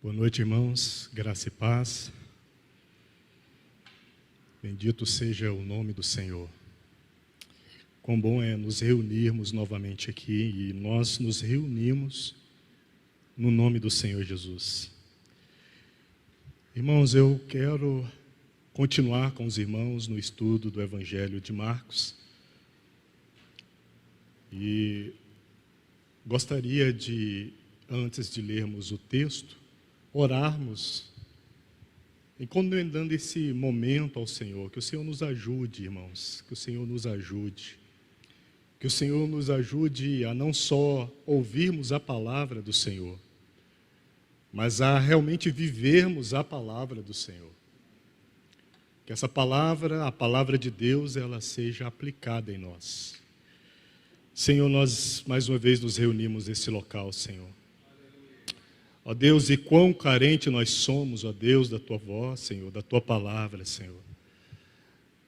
Boa noite, irmãos, graça e paz. Bendito seja o nome do Senhor. Quão bom é nos reunirmos novamente aqui, e nós nos reunimos no nome do Senhor Jesus. Irmãos, eu quero continuar com os irmãos no estudo do Evangelho de Marcos. E gostaria de, antes de lermos o texto, orarmos, encomendando esse momento ao Senhor. Que o Senhor nos ajude, irmãos, que o Senhor nos ajude. Que o Senhor nos ajude a não só ouvirmos a palavra do Senhor, mas a realmente vivermos a palavra do Senhor. Que essa palavra, a palavra de Deus, ela seja aplicada em nós. Senhor, nós mais uma vez nos reunimos nesse local, Senhor. Ó Deus, e quão carente nós somos, ó Deus, da Tua voz, Senhor, da Tua palavra, Senhor.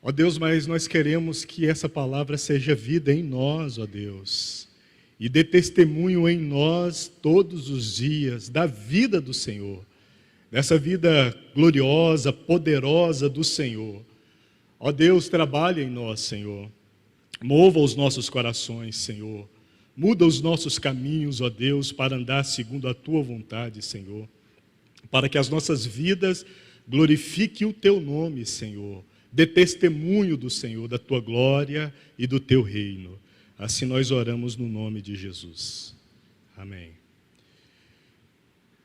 Ó Deus, mas nós queremos que essa palavra seja vida em nós, ó Deus, e dê testemunho em nós todos os dias da vida do Senhor, dessa vida gloriosa, poderosa do Senhor. Ó Deus, trabalha em nós, Senhor. Mova os nossos corações, Senhor. Muda os nossos caminhos, ó Deus, para andar segundo a Tua vontade, Senhor. Para que as nossas vidas glorifiquem o Teu nome, Senhor. Dê testemunho do Senhor, da Tua glória e do Teu reino. Assim nós oramos no nome de Jesus. Amém.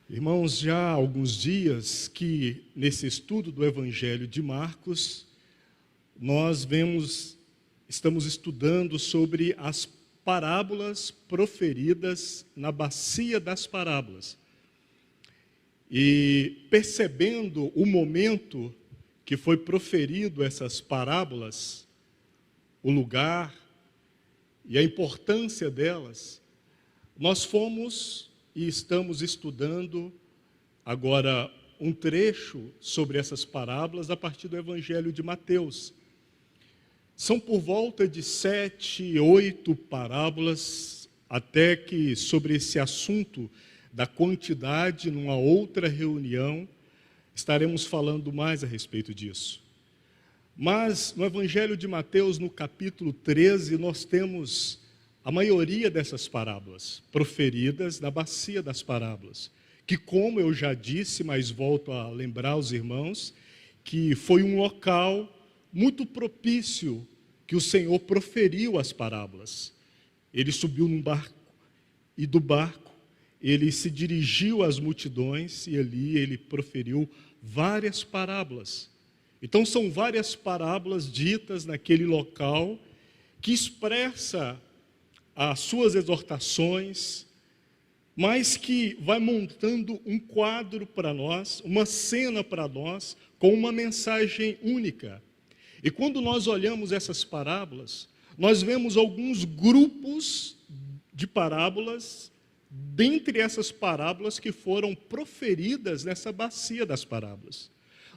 Irmãos, já há alguns dias que nesse estudo do Evangelho de Marcos, estamos estudando sobre as parábolas proferidas na bacia das parábolas. E percebendo o momento que foi proferido essas parábolas, o lugar e a importância delas, nós fomos e estamos estudando agora um trecho sobre essas parábolas a partir do Evangelho de Mateus. São por volta de 7, 8 parábolas, até que sobre esse assunto da quantidade, numa outra reunião, estaremos falando mais a respeito disso. Mas no Evangelho de Mateus, no capítulo 13, nós temos a maioria dessas parábolas proferidas na bacia das parábolas, que, como eu já disse, mas volto a lembrar os irmãos, que foi um local muito propício que o Senhor proferiu as parábolas. Ele subiu num barco, e do barco ele se dirigiu às multidões, e ali ele proferiu várias parábolas. Então são várias parábolas ditas naquele local, que expressa as suas exortações, mas que vai montando um quadro para nós, uma cena para nós, com uma mensagem única. E quando nós olhamos essas parábolas, nós vemos alguns grupos de parábolas, dentre essas parábolas que foram proferidas nessa bacia das parábolas.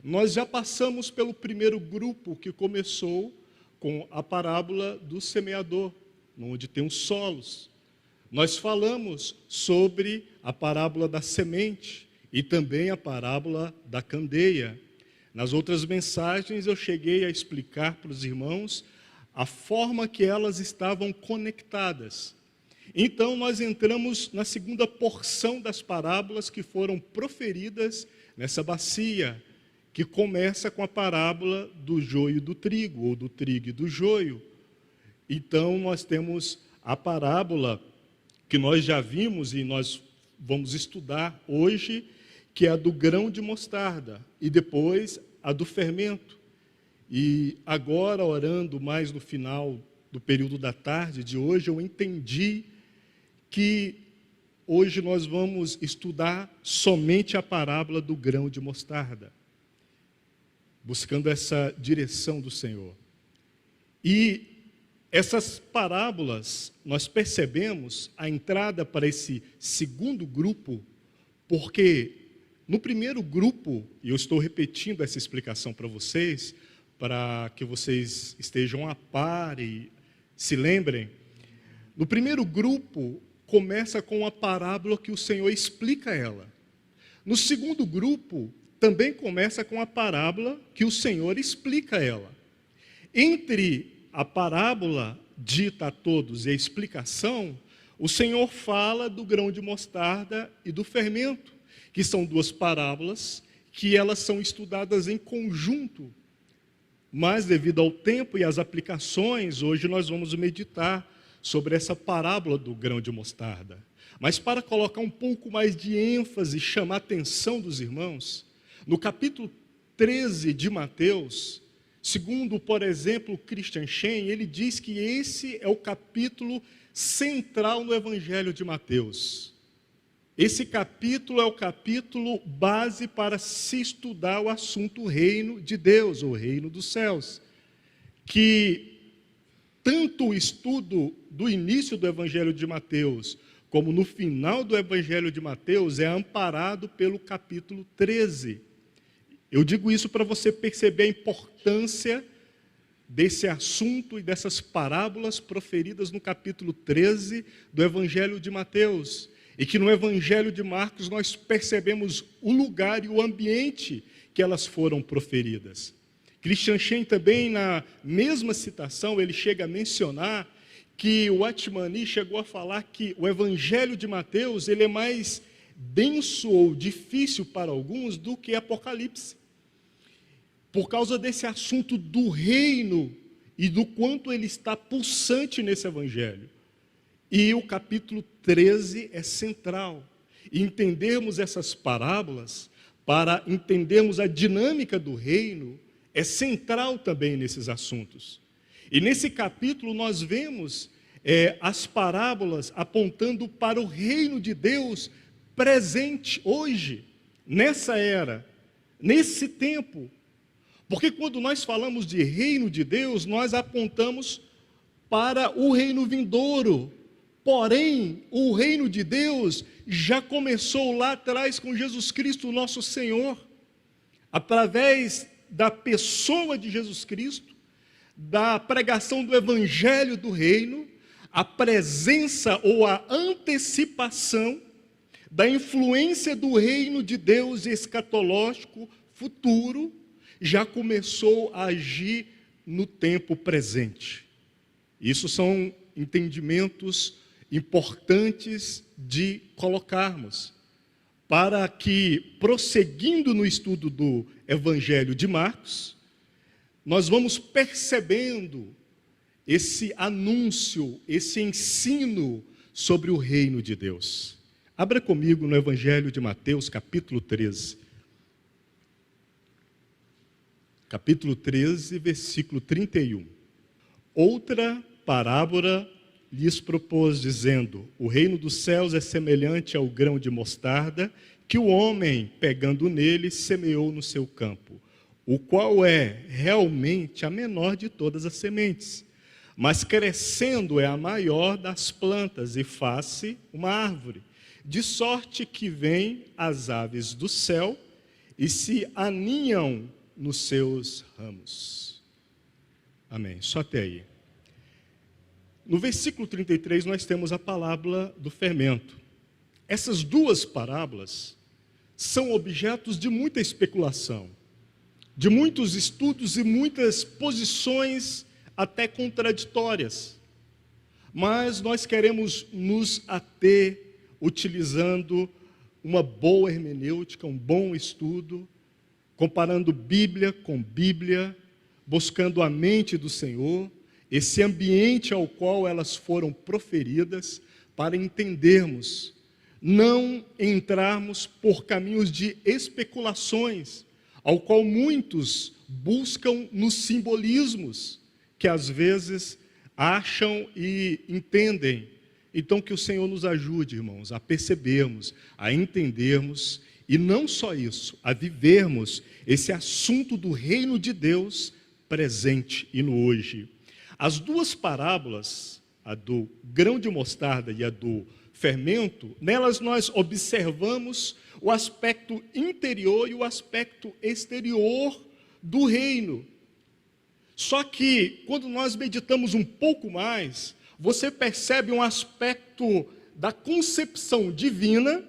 Nós já passamos pelo primeiro grupo, que começou com a parábola do semeador, onde tem os solos. Nós falamos sobre a parábola da semente e também a parábola da candeia. Nas outras mensagens eu cheguei a explicar para os irmãos a forma que elas estavam conectadas. Então nós entramos na segunda porção das parábolas que foram proferidas nessa bacia, que começa com a parábola do joio e do trigo, ou do trigo e do joio. Então nós temos a parábola que nós já vimos e nós vamos estudar hoje, que é a do grão de mostarda, e depois a do fermento. E agora, orando mais no final do período da tarde de hoje, eu entendi que hoje nós vamos estudar somente a parábola do grão de mostarda, buscando essa direção do Senhor. E essas parábolas, nós percebemos a entrada para esse segundo grupo, porque no primeiro grupo, e eu estou repetindo essa explicação para vocês, para que vocês estejam a par e se lembrem, no primeiro grupo começa com a parábola que o Senhor explica ela. No segundo grupo, também começa com a parábola que o Senhor explica ela. Entre a parábola dita a todos e a explicação, o Senhor fala do grão de mostarda e do fermento, que são duas parábolas que elas são estudadas em conjunto. Mas devido ao tempo e às aplicações, hoje nós vamos meditar sobre essa parábola do grão de mostarda. Mas para colocar um pouco mais de ênfase, chamar a atenção dos irmãos, no capítulo 13 de Mateus, segundo, por exemplo, Christian Shen, ele diz que esse é o capítulo central no Evangelho de Mateus. Esse capítulo é o capítulo base para se estudar o assunto reino de Deus, o reino dos céus. Que tanto o estudo do início do Evangelho de Mateus, como no final do Evangelho de Mateus, é amparado pelo capítulo 13. Eu digo isso para você perceber a importância desse assunto e dessas parábolas proferidas no capítulo 13 do Evangelho de Mateus. E que no Evangelho de Marcos nós percebemos o lugar e o ambiente que elas foram proferidas. Christian Shen também, na mesma citação, ele chega a mencionar que o Atmani chegou a falar que o Evangelho de Mateus ele é mais denso ou difícil para alguns do que Apocalipse. Por causa desse assunto do reino e do quanto ele está pulsante nesse Evangelho. E o capítulo 13 é central. E entendermos essas parábolas, para entendermos a dinâmica do reino, é central também nesses assuntos. E nesse capítulo nós vemos as parábolas apontando para o reino de Deus presente hoje, nessa era, nesse tempo. Porque quando nós falamos de reino de Deus, nós apontamos para o reino vindouro. Porém, o reino de Deus já começou lá atrás com Jesus Cristo, nosso Senhor. Através da pessoa de Jesus Cristo, da pregação do Evangelho do Reino, a presença ou a antecipação da influência do reino de Deus escatológico futuro, já começou a agir no tempo presente. Isso são entendimentos importantes de colocarmos, para que, prosseguindo no estudo do Evangelho de Marcos, nós vamos percebendo esse anúncio, esse ensino sobre o reino de Deus. Abra comigo no Evangelho de Mateus, capítulo 13. Capítulo 13, versículo 31. Outra parábola lhes propôs, dizendo: o reino dos céus é semelhante ao grão de mostarda, que o homem, pegando nele, semeou no seu campo, o qual é realmente a menor de todas as sementes, mas crescendo é a maior das plantas e faz-se uma árvore, de sorte que vêm as aves do céu e se aninham nos seus ramos. Amém. Só até aí. No versículo 33, nós temos a parábola do fermento. Essas duas parábolas são objetos de muita especulação, de muitos estudos e muitas posições até contraditórias. Mas nós queremos nos ater utilizando uma boa hermenêutica, um bom estudo, comparando Bíblia com Bíblia, buscando a mente do Senhor, esse ambiente ao qual elas foram proferidas, para entendermos, não entrarmos por caminhos de especulações, ao qual muitos buscam nos simbolismos, que às vezes acham e entendem. Então que o Senhor nos ajude, irmãos, a percebermos, a entendermos, e não só isso, a vivermos esse assunto do reino de Deus presente e no hoje. As duas parábolas, a do grão de mostarda e a do fermento, nelas nós observamos o aspecto interior e o aspecto exterior do reino. Só que, quando nós meditamos um pouco mais, você percebe um aspecto da concepção divina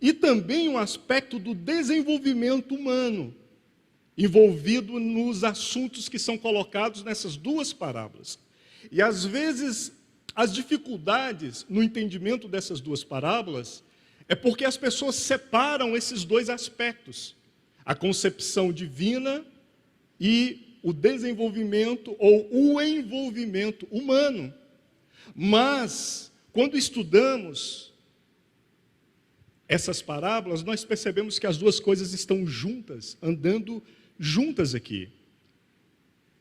e também um aspecto do desenvolvimento humano, envolvido nos assuntos que são colocados nessas duas parábolas. E às vezes, as dificuldades no entendimento dessas duas parábolas é porque as pessoas separam esses dois aspectos, a concepção divina e o desenvolvimento ou o envolvimento humano. Mas, quando estudamos essas parábolas, nós percebemos que as duas coisas estão juntas, andando juntas aqui.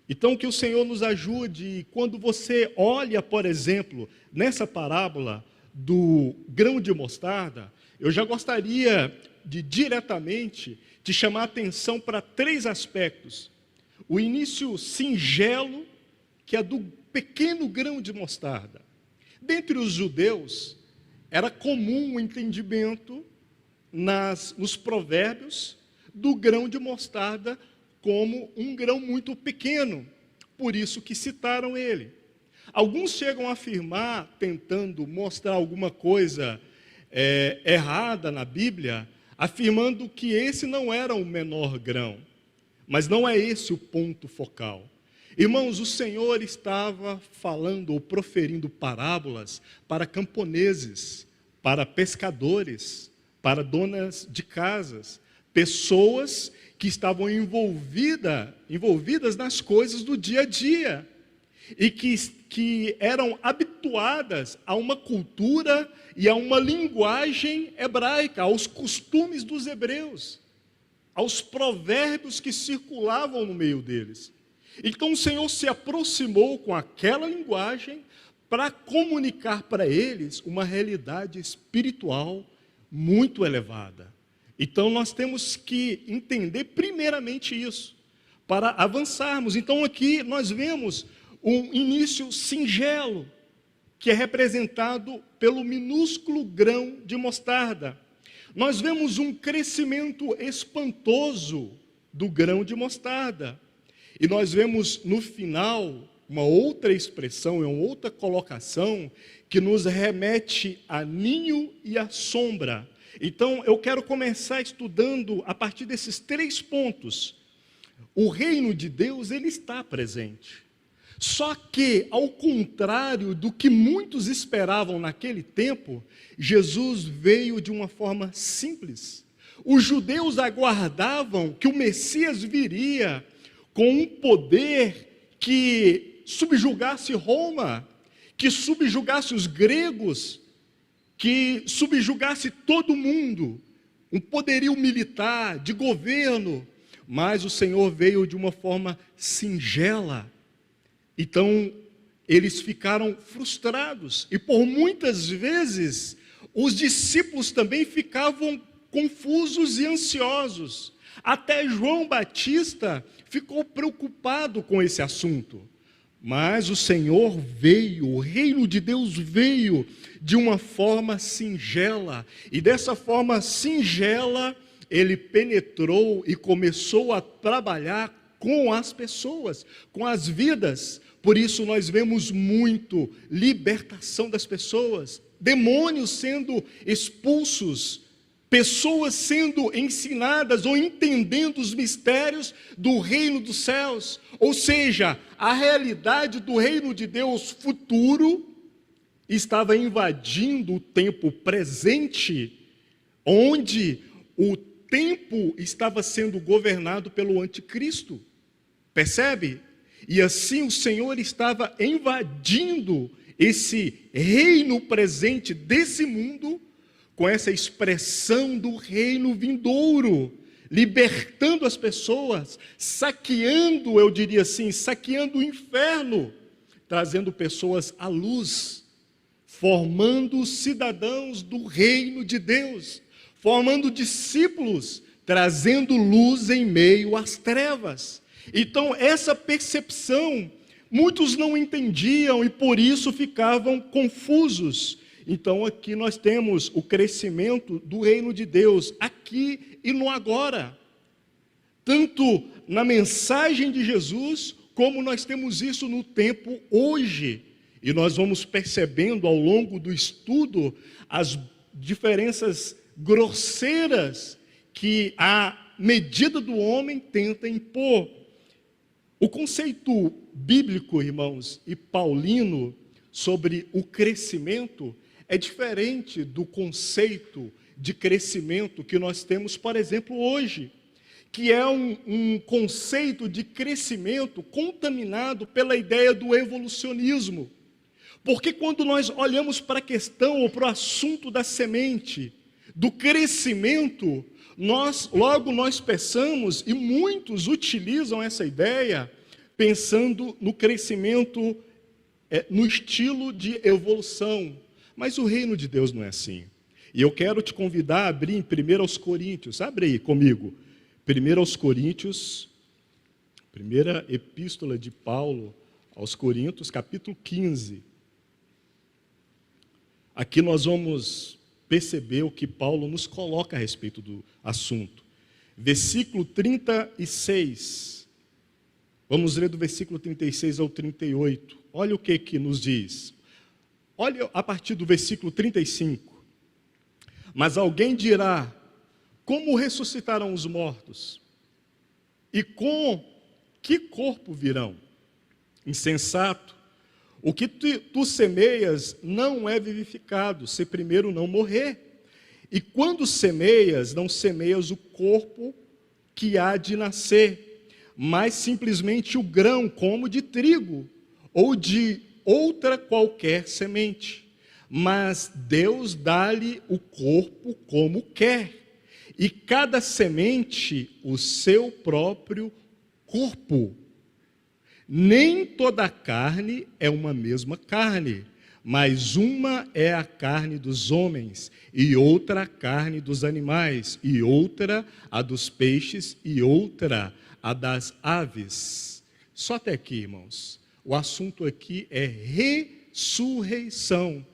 Então, que o Senhor nos ajude, quando você olha, por exemplo, nessa parábola do grão de mostarda, eu já gostaria de diretamente te chamar a atenção para três aspectos. O início singelo, que é do pequeno grão de mostarda. Dentre os judeus, era comum o entendimento nos provérbios do grão de mostarda como um grão muito pequeno, por isso que citaram ele. Alguns chegam a afirmar, tentando mostrar alguma coisa errada na Bíblia, afirmando que esse não era o menor grão, mas não é esse o ponto focal. Irmãos, o Senhor estava falando ou proferindo parábolas para camponeses, para pescadores, para donas de casas, pessoas que estavam envolvidas nas coisas do dia a dia e que eram habituadas a uma cultura e a uma linguagem hebraica, aos costumes dos hebreus, aos provérbios que circulavam no meio deles. Então o Senhor se aproximou com aquela linguagem para comunicar para eles uma realidade espiritual muito elevada. Então nós temos que entender primeiramente isso, para avançarmos. Então aqui nós vemos um início singelo, que é representado pelo minúsculo grão de mostarda. Nós vemos um crescimento espantoso do grão de mostarda. E nós vemos no final uma outra expressão, uma outra colocação, que nos remete a ninho e a sombra. Então, eu quero começar estudando a partir desses três pontos. O reino de Deus, ele está presente. Só que, ao contrário do que muitos esperavam naquele tempo, Jesus veio de uma forma simples. Os judeus aguardavam que o Messias viria com um poder que subjugasse Roma, que subjugasse os gregos, que subjugasse todo mundo, um poderio militar, de governo, mas o Senhor veio de uma forma singela. Então, eles ficaram frustrados, e por muitas vezes, os discípulos também ficavam confusos e ansiosos. Até João Batista ficou preocupado com esse assunto. Mas o Senhor veio, o reino de Deus veio de uma forma singela. E dessa forma singela, ele penetrou e começou a trabalhar com as pessoas, com as vidas. Por isso nós vemos muito libertação das pessoas, demônios sendo expulsos, pessoas sendo ensinadas ou entendendo os mistérios do reino dos céus. Ou seja, a realidade do reino de Deus futuro estava invadindo o tempo presente, onde o tempo estava sendo governado pelo anticristo. Percebe? E assim o Senhor estava invadindo esse reino presente desse mundo, com essa expressão do reino vindouro, libertando as pessoas, saqueando, eu diria assim, saqueando o inferno, trazendo pessoas à luz, formando cidadãos do reino de Deus, formando discípulos, trazendo luz em meio às trevas. Então, essa percepção, muitos não entendiam e por isso ficavam confusos. Então, aqui nós temos o crescimento do reino de Deus, aqui e no agora. Tanto na mensagem de Jesus, como nós temos isso no tempo hoje. E nós vamos percebendo ao longo do estudo as diferenças grosseiras que a medida do homem tenta impor. O conceito bíblico, irmãos, e paulino sobre o crescimento é diferente do conceito de crescimento que nós temos, por exemplo, hoje, que é um conceito de crescimento contaminado pela ideia do evolucionismo. Porque quando nós olhamos para a questão ou para o assunto da semente, do crescimento, logo nós pensamos, e muitos utilizam essa ideia, pensando no crescimento no estilo de evolução. Mas o reino de Deus não é assim. E eu quero te convidar a abrir em 1 Coríntios, abre aí comigo, 1 Coríntios, primeira epístola de Paulo aos Coríntios, capítulo 15. Aqui nós vamos perceber o que Paulo nos coloca a respeito do assunto. Versículo 36. Vamos ler do versículo 36 ao 38. Olha o que nos diz. Olha a partir do versículo 35. Mas alguém dirá: como ressuscitarão os mortos? E com que corpo virão? Insensato. O que tu semeias não é vivificado, se primeiro não morrer. E quando semeias, não semeias o corpo que há de nascer, mas simplesmente o grão, como de trigo, ou de outra qualquer semente. Mas Deus dá-lhe o corpo como quer, e cada semente o seu próprio corpo. Nem toda a carne é uma mesma carne, mas uma é a carne dos homens, e outra a carne dos animais, e outra a dos peixes, e outra a das aves. Só até aqui, irmãos. O assunto aqui é ressurreição.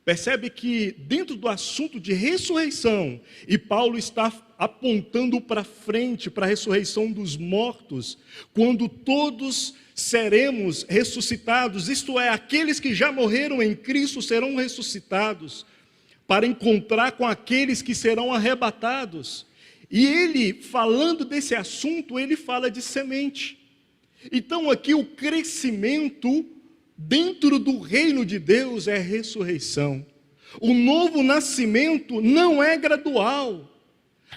Percebe que dentro do assunto de ressurreição, e Paulo está apontando para frente, para a ressurreição dos mortos, quando todos seremos ressuscitados, isto é, aqueles que já morreram em Cristo serão ressuscitados, para encontrar com aqueles que serão arrebatados. E ele, falando desse assunto, ele fala de semente. Então aqui o crescimento dentro do reino de Deus é ressurreição. O novo nascimento não é gradual.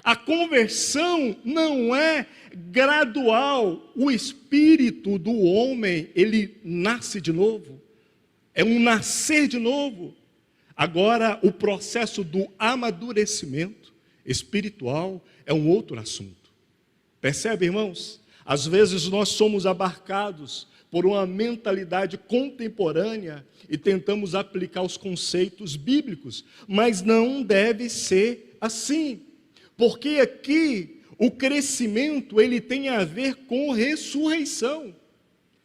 A conversão não é gradual. O espírito do homem, ele nasce de novo. É um nascer de novo. Agora, o processo do amadurecimento espiritual é um outro assunto. Percebe, irmãos? Às vezes nós somos abarcados por uma mentalidade contemporânea e tentamos aplicar os conceitos bíblicos, mas não deve ser assim, porque aqui o crescimento ele tem a ver com ressurreição,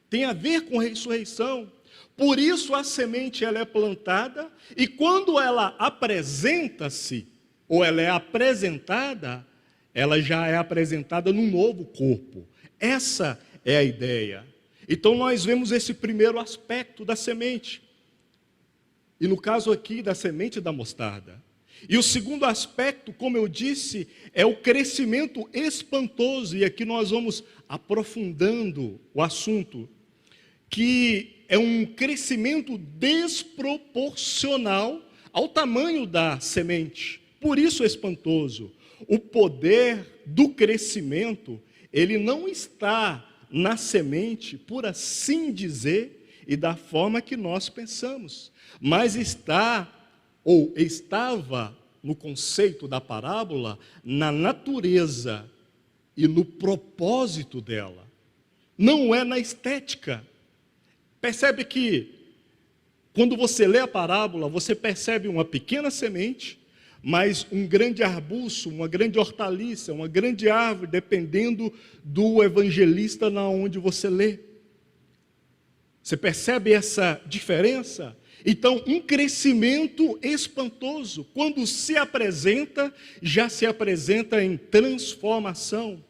tem a ver com ressurreição. Por isso a semente ela é plantada e quando ela apresenta-se ou ela é apresentada, ela já é apresentada num novo corpo. Essa é a ideia. Então nós vemos esse primeiro aspecto da semente. E no caso aqui da semente da mostarda. E o segundo aspecto, como eu disse, é o crescimento espantoso. E aqui nós vamos aprofundando o assunto. Que é um crescimento desproporcional ao tamanho da semente. Por isso é espantoso. O poder do crescimento, ele não está na semente, por assim dizer, e da forma que nós pensamos, mas está, ou estava, no conceito da parábola, na natureza e no propósito dela. Não é na estética. Percebe que, quando você lê a parábola, você percebe uma pequena semente, mas um grande arbusto, uma grande hortaliça, uma grande árvore, dependendo do evangelista na onde você lê. Você percebe essa diferença? Então, um crescimento espantoso, quando se apresenta, já se apresenta em transformação.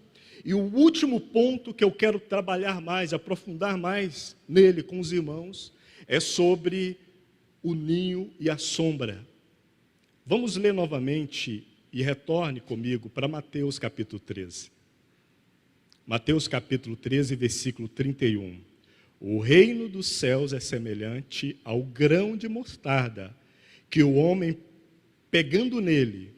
E o último ponto que eu quero trabalhar mais, aprofundar mais nele com os irmãos, é sobre o ninho e a sombra. Vamos ler novamente e retorne comigo para Mateus capítulo 13. Mateus capítulo 13, versículo 31. O reino dos céus é semelhante ao grão de mostarda, que o homem, pegando nele,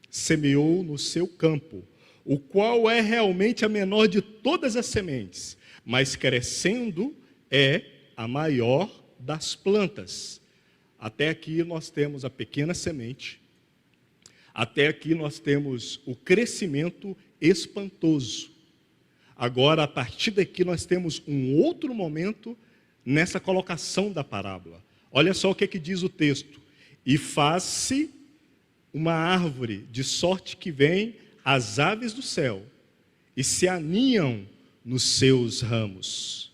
semeou no seu campo, o qual é realmente a menor de todas as sementes, mas crescendo é a maior das plantas. Até aqui nós temos a pequena semente, até aqui nós temos o crescimento espantoso. Agora, a partir daqui, nós temos um outro momento nessa colocação da parábola. Olha só o que diz o texto. E faz-se uma árvore, de sorte que vêm as aves do céu, e se aninham nos seus ramos.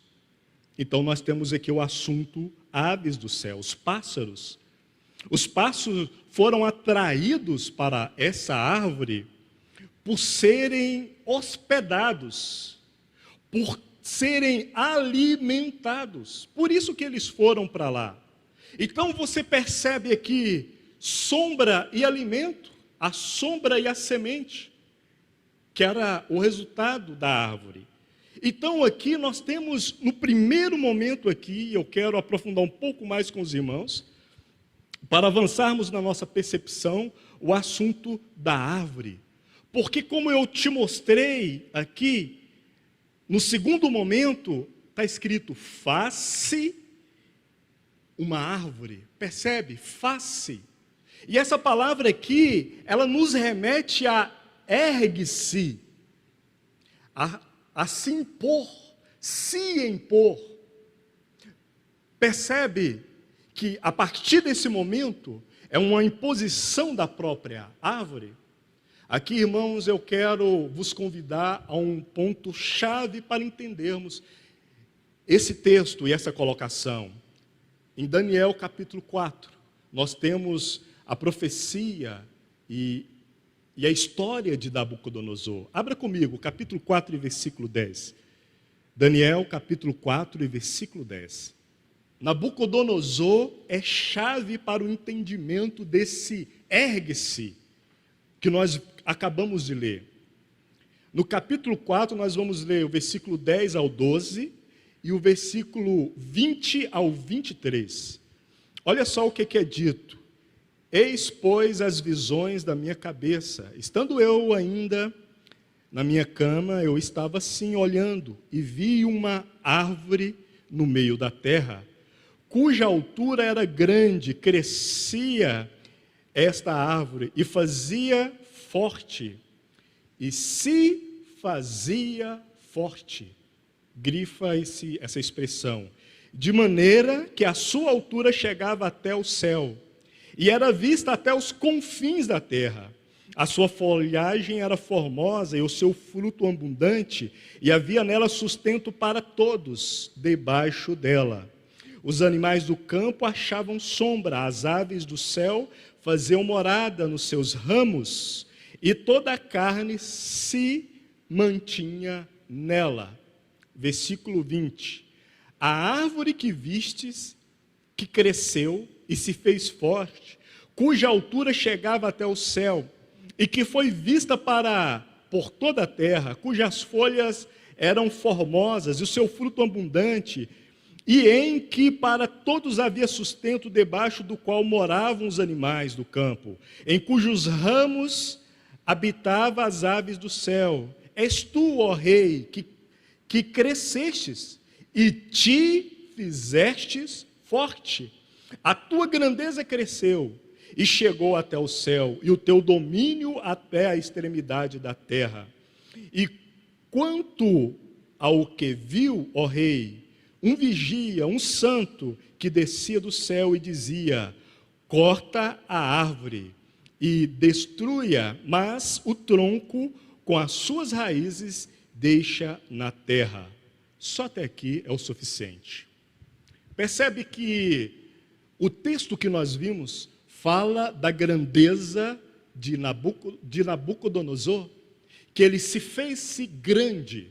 Então, nós temos aqui o assunto aves do céu, os pássaros. Os pássaros foram atraídos para essa árvore por serem hospedados, por serem alimentados. Por isso que eles foram para lá. Então você percebe aqui sombra e alimento, a sombra e a semente, que era o resultado da árvore. Então aqui nós temos, no primeiro momento aqui, eu quero aprofundar um pouco mais com os irmãos, para avançarmos na nossa percepção, o assunto da árvore. Porque como eu te mostrei aqui, no segundo momento, está escrito, faz-se uma árvore. Percebe? Faz-se. E essa palavra aqui, ela nos remete a ergue-se, a se impor, se impor. Percebe que a partir desse momento, é uma imposição da própria árvore? Aqui, irmãos, eu quero vos convidar a um ponto-chave para entendermos esse texto e essa colocação. Em Daniel capítulo 4, nós temos a profecia e a história de Nabucodonosor. Abra comigo, capítulo 4 e versículo 10. Daniel capítulo 4 e versículo 10. Nabucodonosor é chave para o entendimento desse ergue-se que nós acabamos de ler. No capítulo 4, nós vamos ler o versículo 10 ao 12 e o versículo 20 ao 23. Olha só o que é dito. Eis, pois, as visões da minha cabeça. Estando eu ainda na minha cama, eu estava assim olhando e vi uma árvore no meio da terra, cuja altura era grande, crescia esta árvore e fazia forte, e se fazia forte, grifa essa expressão, de maneira que a sua altura chegava até o céu, e era vista até os confins da terra. A sua folhagem era formosa e o seu fruto abundante, e havia nela sustento para todos, debaixo dela. Os animais do campo achavam sombra, as aves do céu faziam morada nos seus ramos, e toda a carne se mantinha nela. Versículo 20. A árvore que vistes, que cresceu e se fez forte, cuja altura chegava até o céu, e que foi vista por toda a terra, cujas folhas eram formosas, e o seu fruto abundante, e em que para todos havia sustento, debaixo do qual moravam os animais do campo, em cujos ramos habitava as aves do céu. És tu, ó rei, que crescestes e te fizestes forte. A tua grandeza cresceu e chegou até o céu, e o teu domínio até a extremidade da terra. E quanto ao que viu, ó rei, um vigia, um santo, que descia do céu e dizia, corta a árvore e destrua, mas o tronco com as suas raízes deixa na terra. Só até aqui é o suficiente. Percebe que o texto que nós vimos fala da grandeza de Nabucodonosor, que ele se fez-se grande.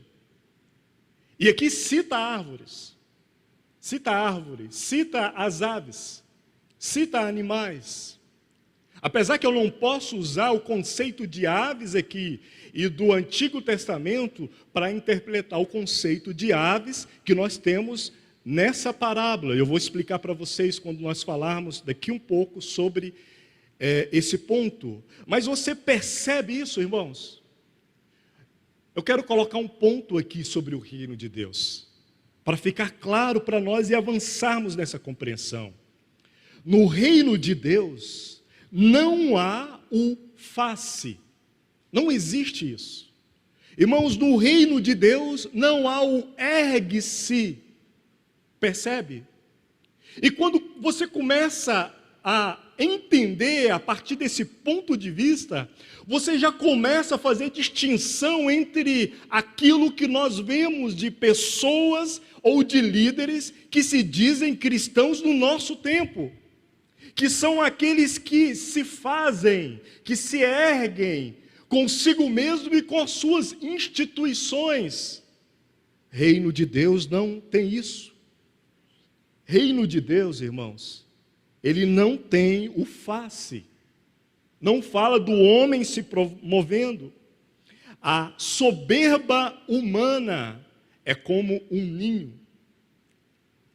E aqui cita árvores, cita as aves, cita animais. Apesar que eu não posso usar o conceito de aves aqui e do Antigo Testamento para interpretar o conceito de aves que nós temos nessa parábola. Eu vou explicar para vocês quando nós falarmos daqui um pouco sobre esse ponto. Mas você percebe isso, irmãos? Eu quero colocar um ponto aqui sobre o reino de Deus, para ficar claro para nós e avançarmos nessa compreensão. No reino de Deus, não há o face. Não existe isso. Irmãos, no reino de Deus, não há o ergue-se. Percebe? E quando você começa a entender a partir desse ponto de vista, você já começa a fazer distinção entre aquilo que nós vemos de pessoas ou de líderes que se dizem cristãos no nosso tempo, que são aqueles que se fazem, que se erguem consigo mesmo e com as suas instituições. Reino de Deus não tem isso. Reino de Deus, irmãos, ele não tem o face. Não fala do homem se promovendo. A soberba humana é como um ninho.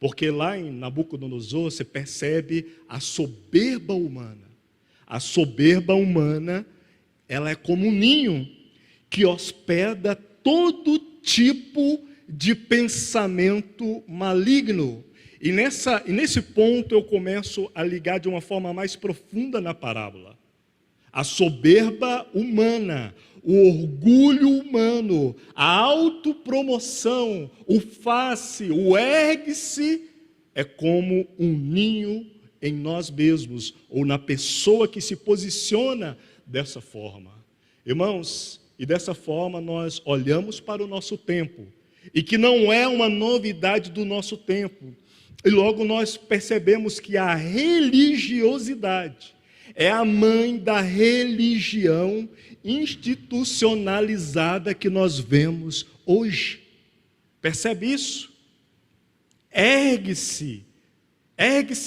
Porque lá em Nabucodonosor você percebe a soberba humana. A soberba humana, ela é como um ninho que hospeda todo tipo de pensamento maligno. E nesse ponto eu começo a ligar de uma forma mais profunda na parábola. A soberba humana, o orgulho humano, a autopromoção, o face, o ergue-se, é como um ninho em nós mesmos, ou na pessoa que se posiciona dessa forma. Irmãos, e dessa forma nós olhamos para o nosso tempo, e que não é uma novidade do nosso tempo, e logo nós percebemos que a religiosidade é a mãe da religião institucionalizada que nós vemos hoje. Percebe isso? Ergue-se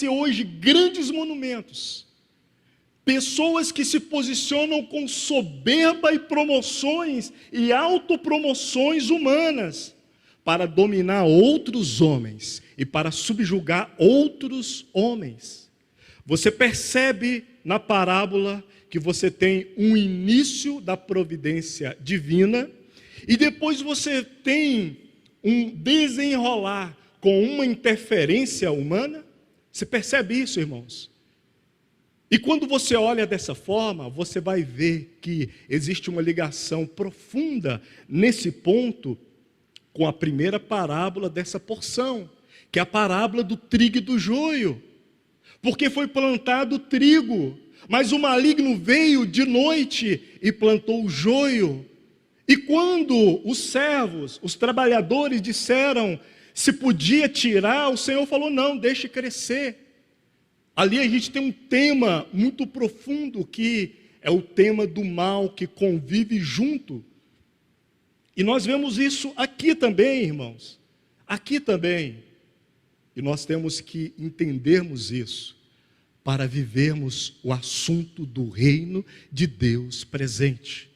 hoje grandes monumentos. Pessoas que se posicionam com soberba e promoções e autopromoções humanas para dominar outros homens e para subjugar outros homens. Você percebe na parábola que você tem um início da providência divina e depois você tem um desenrolar com uma interferência humana. Você percebe isso, irmãos? E quando você olha dessa forma, você vai ver que existe uma ligação profunda nesse ponto com a primeira parábola dessa porção, que é a parábola do trigo e do joio. Porque foi plantado trigo, mas o maligno veio de noite e plantou o joio. E quando os servos, os trabalhadores disseram se podia tirar, o Senhor falou, não, deixe crescer. Ali a gente tem um tema muito profundo, que é o tema do mal que convive junto. E nós vemos isso aqui também, irmãos. Aqui também. E nós temos que entendermos isso para vivermos o assunto do reino de Deus presente.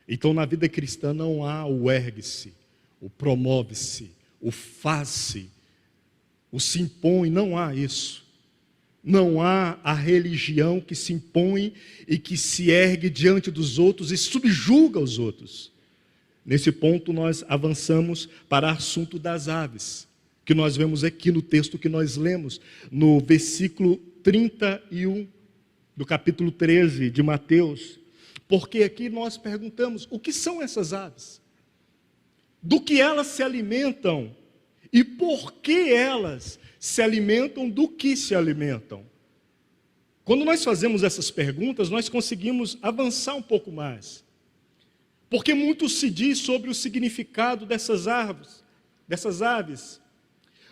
Então, na vida cristã não há o ergue-se, o promove-se, o faz-se, o se impõe, não há isso. Não há a religião que se impõe e que se ergue diante dos outros e subjuga os outros. Nesse ponto nós avançamos para o assunto das aves, que nós vemos aqui no texto que nós lemos, no versículo 31 do capítulo 13 de Mateus, porque aqui nós perguntamos, o que são essas aves? Do que elas se alimentam? E por que elas se alimentam do que se alimentam? Quando nós fazemos essas perguntas, nós conseguimos avançar um pouco mais. Porque muito se diz sobre o significado dessas aves.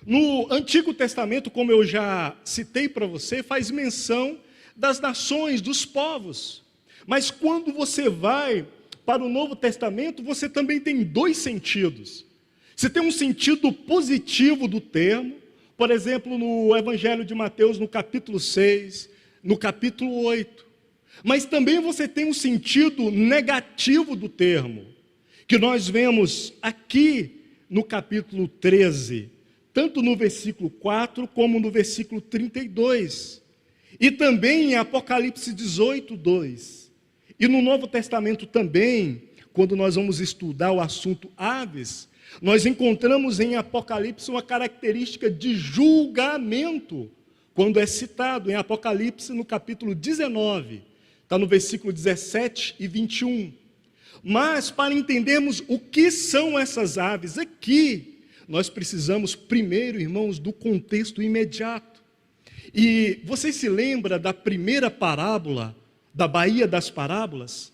No Antigo Testamento, como eu já citei para você, faz menção das nações, dos povos. Mas quando você vai para o Novo Testamento, você também tem dois sentidos. Você tem um sentido positivo do termo, por exemplo, no Evangelho de Mateus, no capítulo 6, no capítulo 8. Mas também você tem um sentido negativo do termo, que nós vemos aqui no capítulo 13, tanto no versículo 4 como no versículo 32. E também em Apocalipse 18, 2. E no Novo Testamento também, quando nós vamos estudar o assunto aves, nós encontramos em Apocalipse uma característica de julgamento, quando é citado em Apocalipse no capítulo 19, está no versículo 17 e 21. Mas para entendermos o que são essas aves aqui, nós precisamos primeiro, irmãos, do contexto imediato. E vocês se lembram da primeira parábola, da Baía das Parábolas?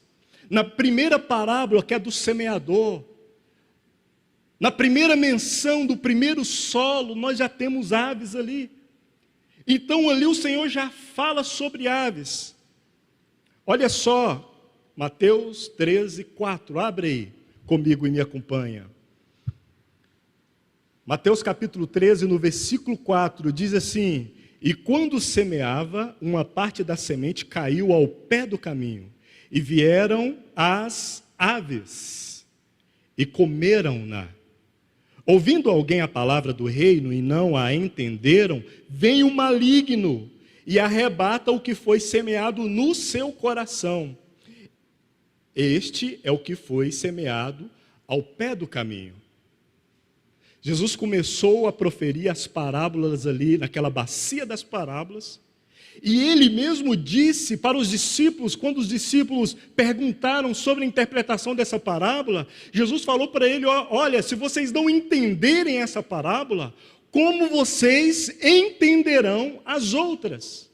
Na primeira parábola, que é do semeador, na primeira menção do primeiro solo, nós já temos aves ali. Então ali o Senhor já fala sobre aves. Olha só, Mateus 13, 4, abre aí comigo e me acompanha. Mateus capítulo 13, no versículo 4, diz assim: e quando semeava, uma parte da semente caiu ao pé do caminho, e vieram as aves, e comeram-na. Ouvindo alguém a palavra do reino e não a entenderam, vem o maligno e arrebata o que foi semeado no seu coração. Este é o que foi semeado ao pé do caminho. Jesus começou a proferir as parábolas ali, naquela bacia das parábolas, e ele mesmo disse para os discípulos, quando os discípulos perguntaram sobre a interpretação dessa parábola, Jesus falou para ele: olha, se vocês não entenderem essa parábola, como vocês entenderão as outras?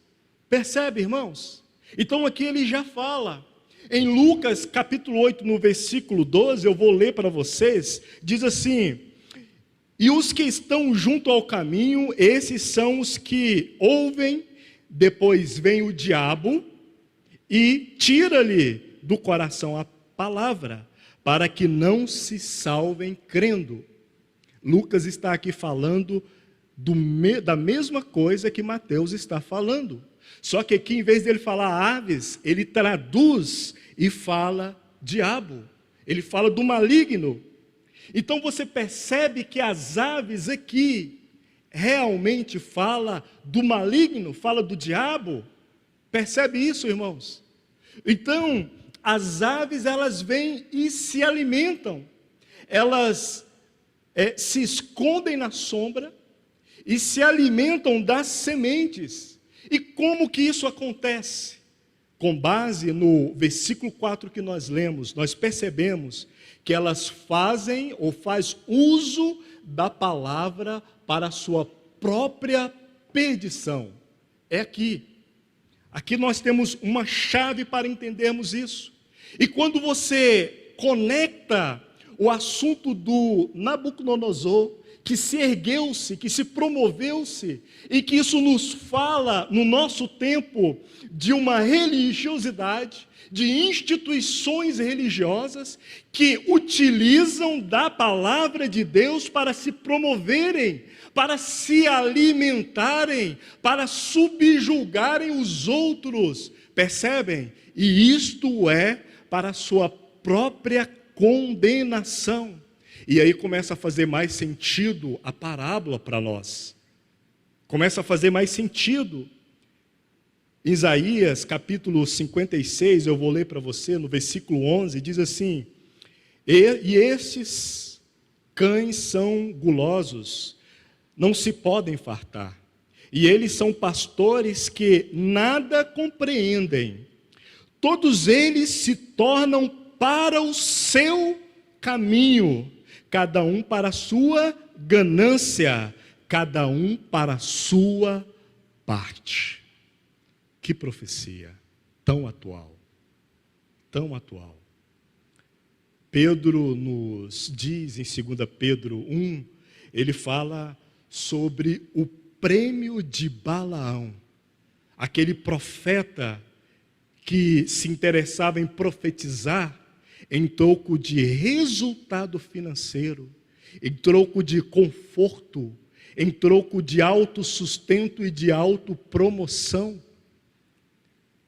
Percebe, irmãos? Então aqui ele já fala. Em Lucas capítulo 8, no versículo 12, eu vou ler para vocês, diz assim: e os que estão junto ao caminho, esses são os que ouvem, depois vem o diabo e tira-lhe do coração a palavra, para que não se salvem crendo. Lucas está aqui falando da mesma coisa que Mateus está falando. Só que aqui, em vez dele falar aves, ele traduz e fala diabo. Ele fala do maligno. Então você percebe que as aves aqui realmente fala do maligno, fala do diabo. Percebe isso, irmãos? Então, as aves, elas vêm e se alimentam. Elas se escondem na sombra e se alimentam das sementes. E como que isso acontece? Com base no versículo 4 que nós lemos, nós percebemos que elas fazem ou faz uso da palavra para a sua própria perdição. É aqui. Aqui nós temos uma chave para entendermos isso. E quando você conecta o assunto do Nabucodonosor, que se ergueu-se, que se promoveu-se, e que isso nos fala, no nosso tempo, de uma religiosidade, de instituições religiosas, que utilizam da palavra de Deus para se promoverem, para se alimentarem, para subjugarem os outros, percebem? E isto é para a sua própria condenação. E aí começa a fazer mais sentido a parábola para nós. Começa a fazer mais sentido. Isaías, capítulo 56, eu vou ler para você, no versículo 11, diz assim: e estes cães são gulosos, não se podem fartar, e eles são pastores que nada compreendem. Todos eles se tornam para o seu caminho, cada um para a sua ganância, cada um para a sua parte. Que profecia tão atual, tão atual. Pedro nos diz em 2 Pedro 1, ele fala sobre o prêmio de Balaão, aquele profeta que se interessava em profetizar em troco de resultado financeiro, em troco de conforto, em troco de autossustento e de autopromoção.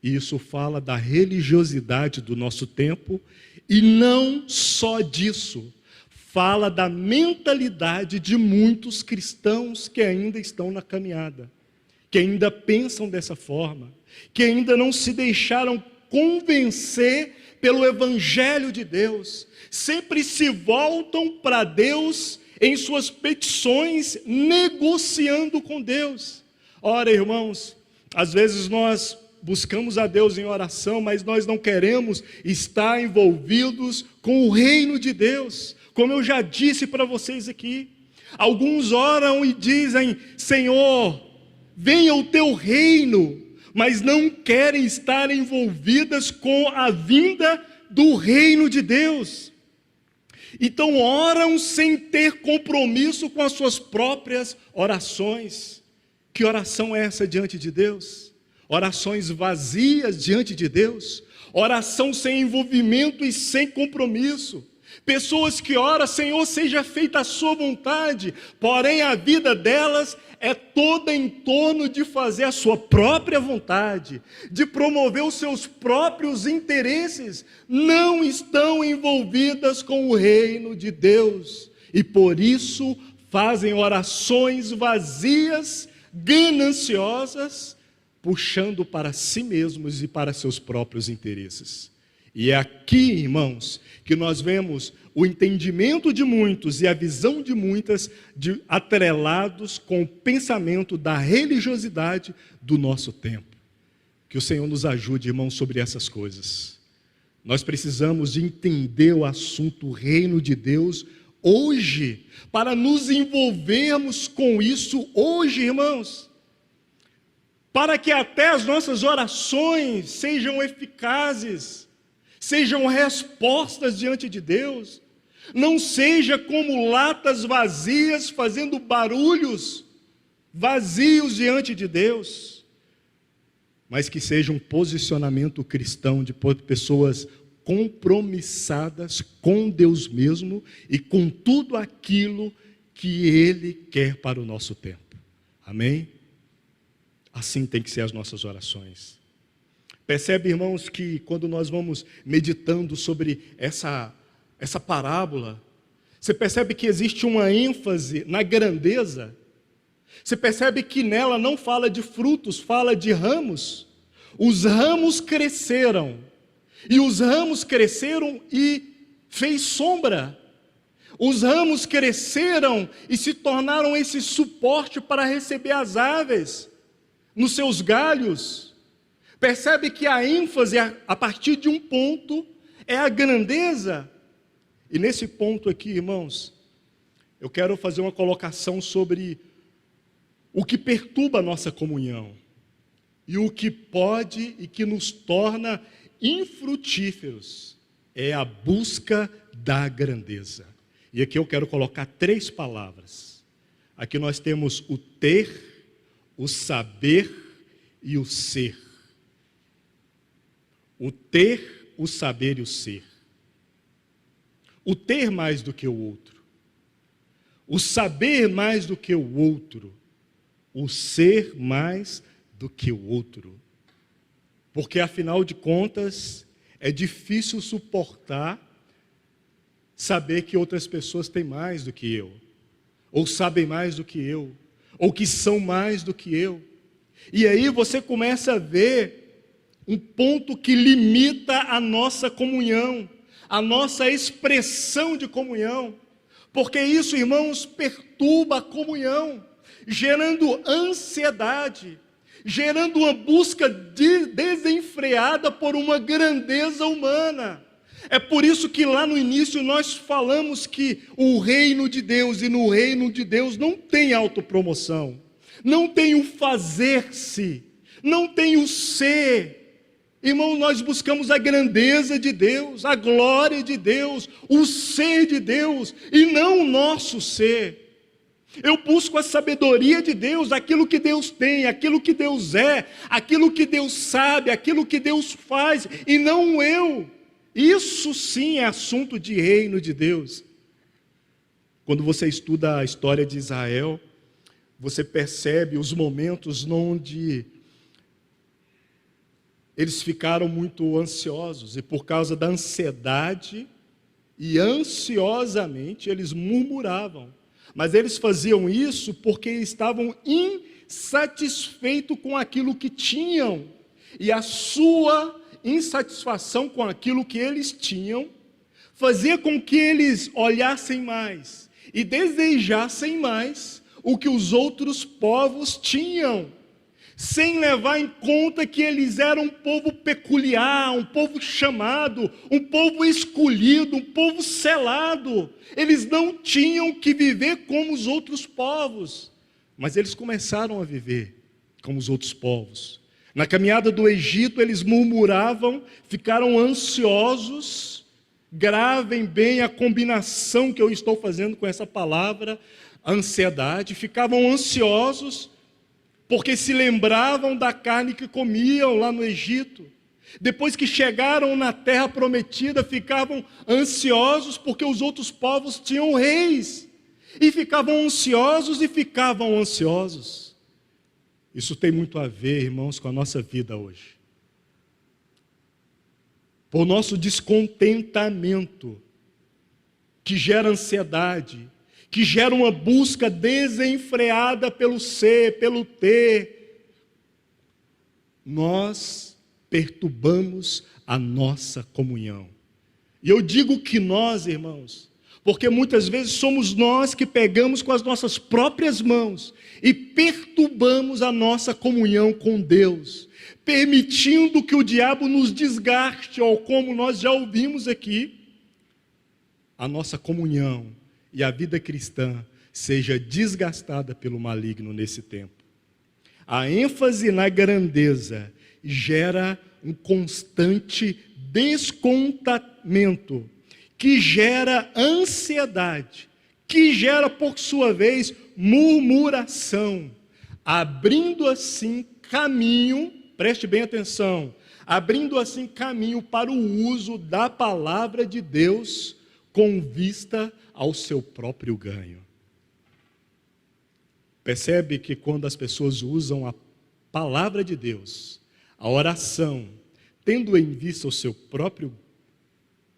E isso fala da religiosidade do nosso tempo, e não só disso, fala da mentalidade de muitos cristãos que ainda estão na caminhada, que ainda pensam dessa forma, que ainda não se deixaram convencer pelo Evangelho de Deus, sempre se voltam para Deus em suas petições, negociando com Deus. Ora, irmãos, às vezes nós buscamos a Deus em oração, mas nós não queremos estar envolvidos com o reino de Deus, como eu já disse para vocês aqui. Alguns oram e dizem: Senhor, venha o teu reino, mas não querem estar envolvidas com a vinda do reino de Deus. Então oram sem ter compromisso com as suas próprias orações. Que oração é essa diante de Deus? Orações vazias diante de Deus, oração sem envolvimento e sem compromisso. Pessoas que oram: Senhor, seja feita a sua vontade, porém a vida delas é toda em torno de fazer a sua própria vontade, de promover os seus próprios interesses, não estão envolvidas com o reino de Deus, e por isso fazem orações vazias, gananciosas, puxando para si mesmos e para seus próprios interesses. E é aqui, irmãos, que nós vemos o entendimento de muitos e a visão de muitas atrelados com o pensamento da religiosidade do nosso tempo. Que o Senhor nos ajude, irmãos, sobre essas coisas. Nós precisamos de entender o assunto reino de Deus hoje, para nos envolvermos com isso hoje, irmãos. Para que até as nossas orações sejam eficazes, sejam respostas diante de Deus, não seja como latas vazias fazendo barulhos vazios diante de Deus, mas que seja um posicionamento cristão de pessoas compromissadas com Deus mesmo e com tudo aquilo que Ele quer para o nosso tempo. Amém? Assim tem que ser as nossas orações. Percebe, irmãos, que quando nós vamos meditando sobre essa parábola, você percebe que existe uma ênfase na grandeza. Você percebe que nela não fala de frutos, fala de ramos. Os ramos cresceram, e os ramos cresceram e fez sombra. Os ramos cresceram e se tornaram esse suporte para receber as aves nos seus galhos. Percebe que a ênfase a partir de um ponto é a grandeza. E nesse ponto aqui, irmãos, eu quero fazer uma colocação sobre o que perturba a nossa comunhão e o que pode e que nos torna infrutíferos é a busca da grandeza. E aqui eu quero colocar 3 palavras. Aqui nós temos o ter, o saber e o ser. O ter, o saber e o ser. O ter mais do que o outro. O saber mais do que o outro. O ser mais do que o outro. Porque, afinal de contas, é difícil suportar saber que outras pessoas têm mais do que eu, ou sabem mais do que eu, ou que são mais do que eu. E aí você começa a ver um ponto que limita a nossa comunhão, a nossa expressão de comunhão, porque isso, irmãos, perturba a comunhão, gerando ansiedade, gerando uma busca desenfreada por uma grandeza humana. É por isso que lá no início nós falamos que o reino de Deus, e no reino de Deus não tem autopromoção, não tem o fazer-se, não tem o ser. Irmão, nós buscamos a grandeza de Deus, a glória de Deus, o ser de Deus, e não o nosso ser. Eu busco a sabedoria de Deus, aquilo que Deus tem, aquilo que Deus é, aquilo que Deus sabe, aquilo que Deus faz, e não eu. Isso sim é assunto de reino de Deus. Quando você estuda a história de Israel, você percebe os momentos onde eles ficaram muito ansiosos, e por causa da ansiedade, e ansiosamente eles murmuravam. Mas eles faziam isso porque estavam insatisfeitos com aquilo que tinham, e a sua insatisfação com aquilo que eles tinham fazia com que eles olhassem mais e desejassem mais o que os outros povos tinham, sem levar em conta que eles eram um povo peculiar, um povo chamado, um povo escolhido, um povo selado. Eles não tinham que viver como os outros povos, mas eles começaram a viver como os outros povos. Na caminhada do Egito, eles murmuravam, ficaram ansiosos. Gravem bem a combinação que eu estou fazendo com essa palavra, ansiedade. Ficavam ansiosos, porque se lembravam da carne que comiam lá no Egito. Depois que chegaram na terra prometida, ficavam ansiosos, porque os outros povos tinham reis. E ficavam ansiosos e ficavam ansiosos. Isso tem muito a ver, irmãos, com a nossa vida hoje. Por nosso descontentamento, que gera ansiedade, que gera uma busca desenfreada pelo ser, pelo ter, nós perturbamos a nossa comunhão. E eu digo que nós, irmãos, porque muitas vezes somos nós que pegamos com as nossas próprias mãos e perturbamos a nossa comunhão com Deus, permitindo que o diabo nos desgaste, ou como nós já ouvimos aqui, a nossa comunhão e a vida cristã seja desgastada pelo maligno nesse tempo. A ênfase na grandeza gera um constante descontentamento, que gera ansiedade, que gera, por sua vez, murmuração, abrindo assim caminho, preste bem atenção, abrindo assim caminho para o uso da palavra de Deus com vista ao seu próprio ganho. Percebe que quando as pessoas usam a palavra de Deus, a oração, tendo em vista o seu próprio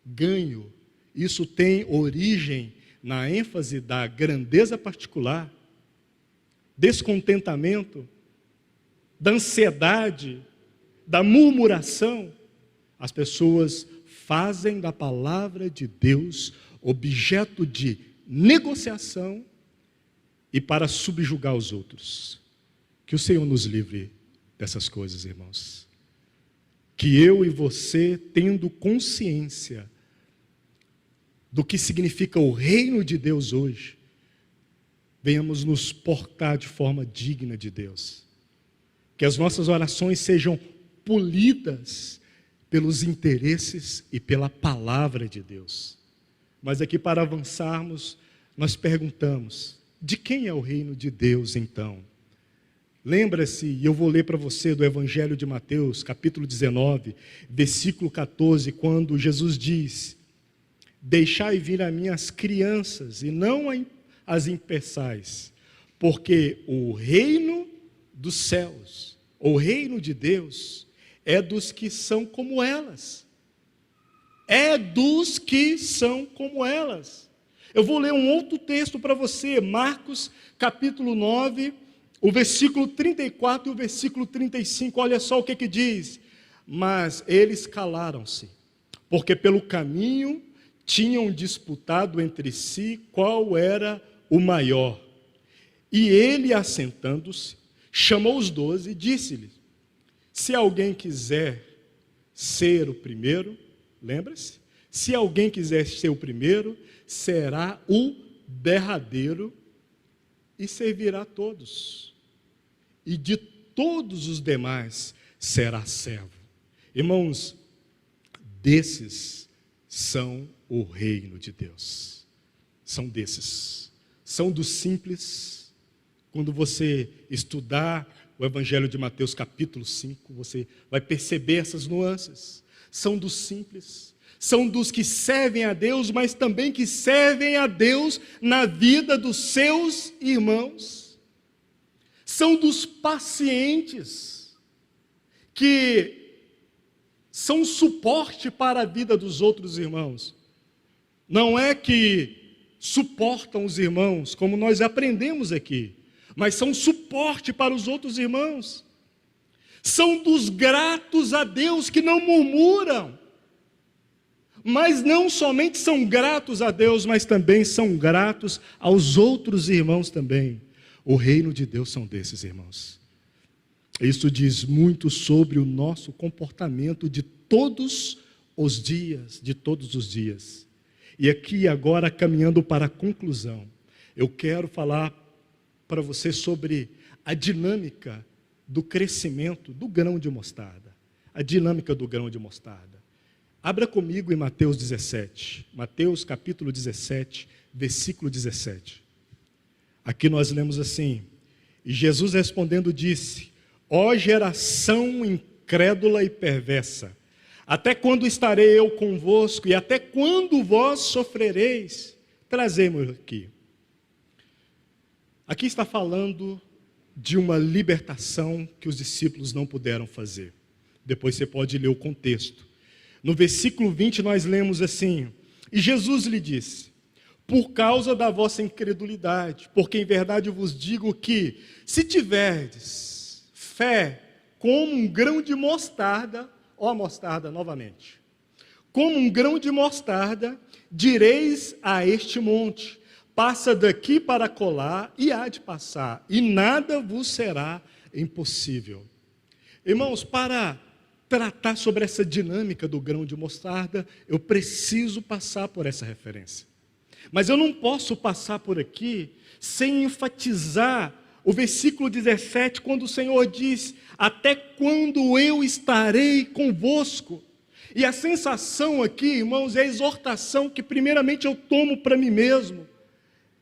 ganho, isso tem origem na ênfase da grandeza particular, descontentamento, da ansiedade, da murmuração. As pessoas fazem da palavra de Deus objeto de negociação e para subjugar os outros. Que o Senhor nos livre dessas coisas, irmãos. Que eu e você, tendo consciência do que significa o reino de Deus hoje, venhamos nos portar de forma digna de Deus. Que as nossas orações sejam polidas pelos interesses e pela palavra de Deus. Mas aqui, para avançarmos, nós perguntamos: de quem é o reino de Deus então? Lembra-se, e eu vou ler para você do Evangelho de Mateus, capítulo 19, versículo 14, quando Jesus diz: deixai vir a mim as crianças, e não as impeçais, porque o reino dos céus, o reino de Deus, é dos que são como elas. É dos que são como elas. Eu vou ler um outro texto para você, Marcos, capítulo 9, o versículo 34 e o versículo 35. Olha só o que diz: mas eles calaram-se, porque pelo caminho tinham disputado entre si qual era o maior. E ele, assentando-se, chamou os 12 e disse-lhes: se alguém quiser ser o primeiro, lembra-se? Se alguém quiser ser o primeiro, será o derradeiro e servirá a todos. E de todos os demais será servo. Irmãos, desses são o reino de Deus. São desses. São dos simples. Quando você estudar o Evangelho de Mateus capítulo 5, você vai perceber essas nuances. São dos simples, são dos que servem a Deus, mas também que servem a Deus na vida dos seus irmãos. São dos pacientes, que são suporte para a vida dos outros irmãos. Não é que suportam os irmãos, como nós aprendemos aqui, mas são suporte para os outros irmãos. São dos gratos a Deus que não murmuram. Mas não somente são gratos a Deus, mas também são gratos aos outros irmãos também. O reino de Deus são desses irmãos. Isso diz muito sobre o nosso comportamento de todos os dias, E aqui agora, caminhando para a conclusão, eu quero falar para você sobre a dinâmica do crescimento do grão de mostarda. A dinâmica do grão de mostarda. Abra comigo em Mateus 17. Mateus capítulo 17, versículo 17. Aqui nós lemos assim: e Jesus respondendo disse: ó geração incrédula e perversa, até quando estarei eu convosco e até quando vós sofrereis? Trazemos aqui. Aqui está falando de uma libertação que os discípulos não puderam fazer. Depois você pode ler o contexto. No versículo 20 nós lemos assim: e Jesus lhe disse: por causa da vossa incredulidade, porque em verdade eu vos digo que, se tiverdes fé como um grão de mostarda, ó a mostarda novamente, como um grão de mostarda, direis a este monte: passa daqui para acolá, e há de passar, e nada vos será impossível. Irmãos, para tratar sobre essa dinâmica do grão de mostarda, eu preciso passar por essa referência. Mas eu não posso passar por aqui sem enfatizar o versículo 17, quando o Senhor diz: até quando eu estarei convosco? E a sensação aqui, irmãos, é a exortação que primeiramente eu tomo para mim mesmo,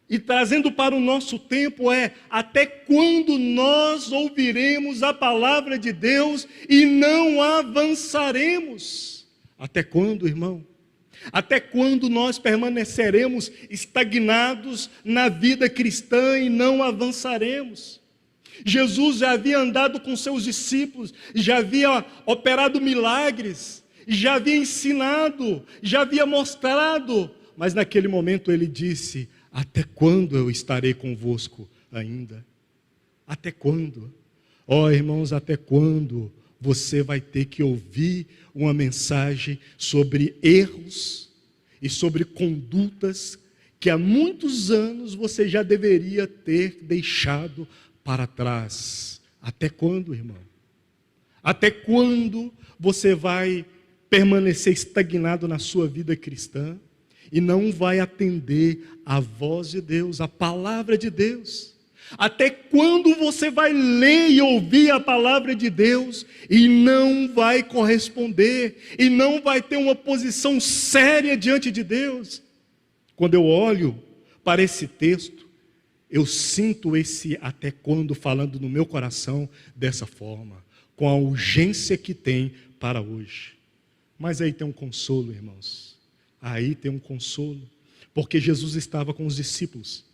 e trazendo para o nosso tempo é: até quando nós ouviremos a palavra de Deus e não avançaremos? Até quando, irmão? Até quando nós permaneceremos estagnados na vida cristã e não avançaremos? Jesus já havia andado com seus discípulos, já havia operado milagres, já havia ensinado, já havia mostrado, mas naquele momento ele disse: até quando eu estarei convosco ainda? Até quando? Ó irmãos, até quando você vai ter que ouvir uma mensagem sobre erros e sobre condutas que há muitos anos você já deveria ter deixado para trás? Até quando, irmão? Até quando você vai permanecer estagnado na sua vida cristã e não vai atender a voz de Deus, a palavra de Deus? Até quando você vai ler e ouvir a palavra de Deus e não vai corresponder, e não vai ter uma posição séria diante de Deus? Quando eu olho para esse texto, eu sinto esse até quando falando no meu coração dessa forma, com a urgência que tem para hoje. Mas aí tem um consolo, irmãos. Aí tem um consolo, porque Jesus estava com os discípulos,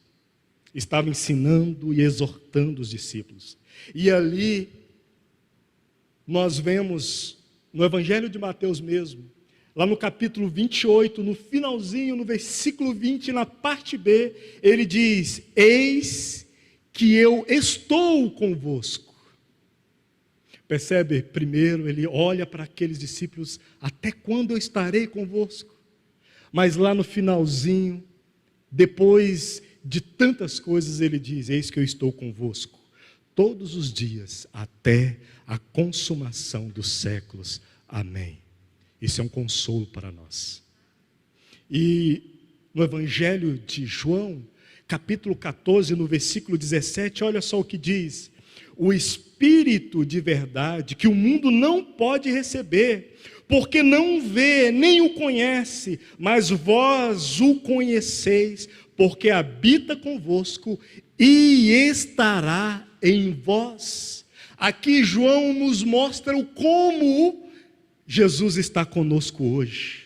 estava ensinando e exortando os discípulos. E ali nós vemos no Evangelho de Mateus mesmo, lá no capítulo 28, no finalzinho, no versículo 20, na parte B, ele diz: eis que eu estou convosco. Percebe? Primeiro ele olha para aqueles discípulos: até quando eu estarei convosco? Mas lá no finalzinho, depois de tantas coisas, ele diz: eis que eu estou convosco todos os dias, até a consumação dos séculos. Amém. Isso é um consolo para nós. E no Evangelho de João, capítulo 14, no versículo 17, olha só o que diz: o Espírito de verdade, que o mundo não pode receber, porque não vê, nem o conhece, mas vós o conheceis, porque habita convosco e estará em vós. Aqui João nos mostra o como Jesus está conosco hoje,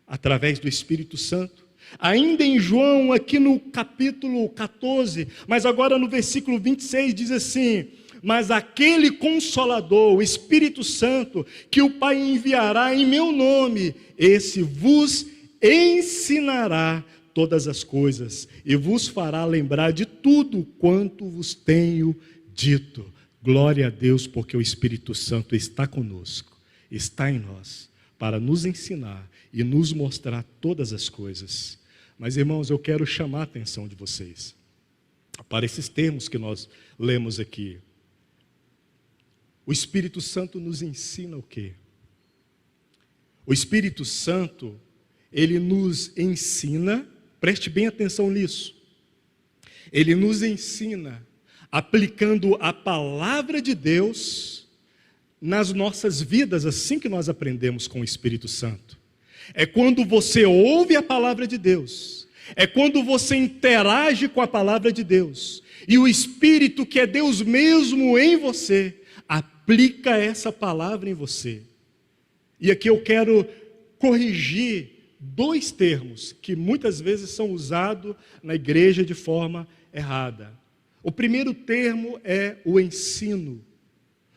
através do Espírito Santo. Ainda em João, aqui no capítulo 14, mas agora no versículo 26, diz assim: Mas aquele Consolador, o Espírito Santo, que o Pai enviará em meu nome, esse vos ensinará todas as coisas e vos fará lembrar de tudo quanto vos tenho dito. Glória a Deus, porque o Espírito Santo está conosco, está em nós, para nos ensinar e nos mostrar todas as coisas. Mas, irmãos, eu quero chamar a atenção de vocês para esses termos que nós lemos aqui. O Espírito Santo nos ensina o quê? O Espírito Santo, ele nos ensina, preste bem atenção nisso, ele nos ensina aplicando a palavra de Deus nas nossas vidas, assim que nós aprendemos com o Espírito Santo. É quando você ouve a palavra de Deus, é quando você interage com a palavra de Deus, e o Espírito, que é Deus mesmo em você, aplica essa palavra em você. E aqui eu quero corrigir dois termos que muitas vezes são usados na igreja de forma errada. O primeiro termo é o ensino.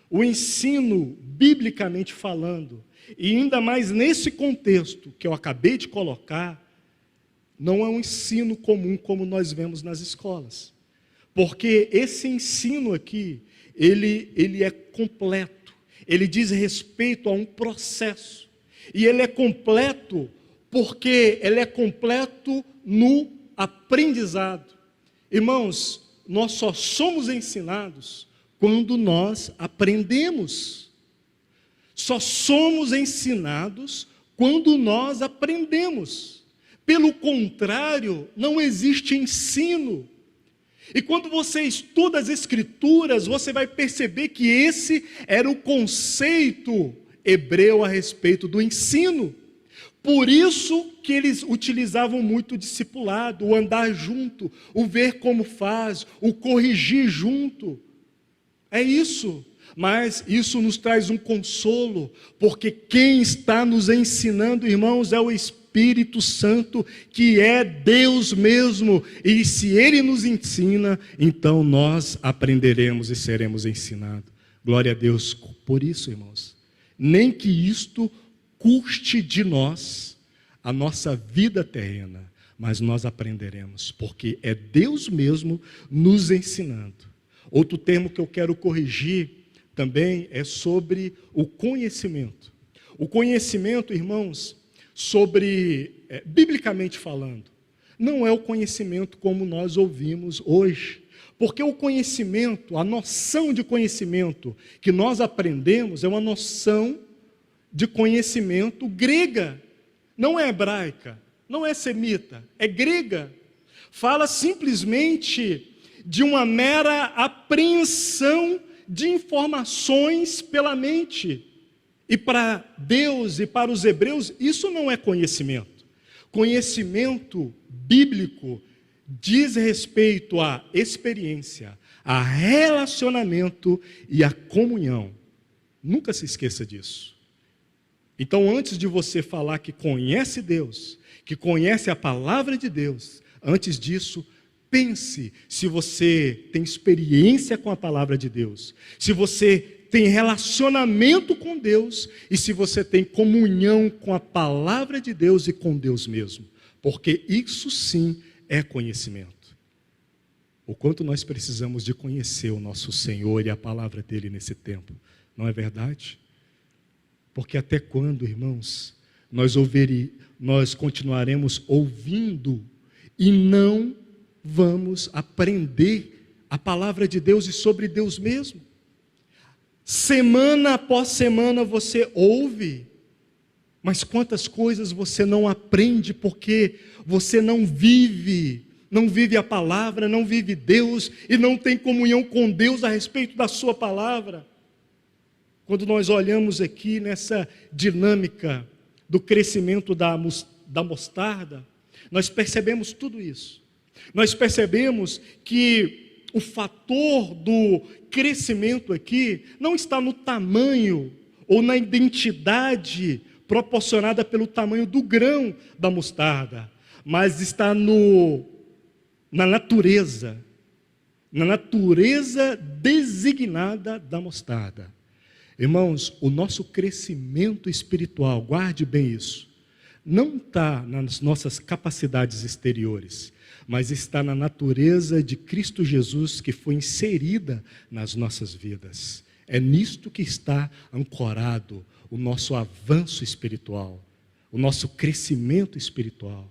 O ensino, biblicamente falando, e ainda mais nesse contexto que eu acabei de colocar, não é um ensino comum como nós vemos nas escolas. Porque esse ensino aqui, ele é completo, ele diz respeito a um processo. E ele é completo porque ele é completo no aprendizado. Irmãos, nós só somos ensinados quando nós aprendemos. Só somos ensinados quando nós aprendemos. Pelo contrário, não existe ensino. E quando você estuda as Escrituras, você vai perceber que esse era o conceito hebreu a respeito do ensino. Por isso que eles utilizavam muito o discipulado, o andar junto, o ver como faz, o corrigir junto. É isso. Mas isso nos traz um consolo, porque quem está nos ensinando, irmãos, é o Espírito Santo, que é Deus mesmo. E se Ele nos ensina, então nós aprenderemos e seremos ensinados. Glória a Deus por isso, irmãos. Nem que isto custe de nós a nossa vida terrena, mas nós aprenderemos, porque é Deus mesmo nos ensinando. Outro termo que eu quero corrigir também é sobre o conhecimento. O conhecimento, irmãos, biblicamente falando, não é o conhecimento como nós ouvimos hoje. Porque o conhecimento, a noção de conhecimento que nós aprendemos é uma noção de conhecimento grega, não é hebraica, não é semita, é grega. Fala simplesmente de uma mera apreensão de informações pela mente. E para Deus e para os hebreus, isso não é conhecimento. Conhecimento bíblico diz respeito à experiência, a relacionamento e a comunhão. Nunca se esqueça disso. Então, antes de você falar que conhece Deus, que conhece a palavra de Deus, antes disso, pense se você tem experiência com a palavra de Deus, se você tem relacionamento com Deus e se você tem comunhão com a palavra de Deus e com Deus mesmo, porque isso sim é conhecimento. O quanto nós precisamos de conhecer o nosso Senhor e a palavra dele nesse tempo, não é verdade? Porque até quando, irmãos, nós continuaremos ouvindo e não vamos aprender a palavra de Deus e sobre Deus mesmo? Semana após semana você ouve, mas quantas coisas você não aprende porque você não vive a palavra, não vive Deus e não tem comunhão com Deus a respeito da sua palavra. Quando nós olhamos aqui nessa dinâmica do crescimento da mostarda, nós percebemos tudo isso. Nós percebemos que o fator do crescimento aqui não está no tamanho ou na identidade proporcionada pelo tamanho do grão da mostarda, mas está na natureza na natureza designada da mostarda. Irmãos, o nosso crescimento espiritual, guarde bem isso, não está nas nossas capacidades exteriores, mas está na natureza de Cristo Jesus que foi inserida nas nossas vidas. É nisto que está ancorado o nosso avanço espiritual, o nosso crescimento espiritual.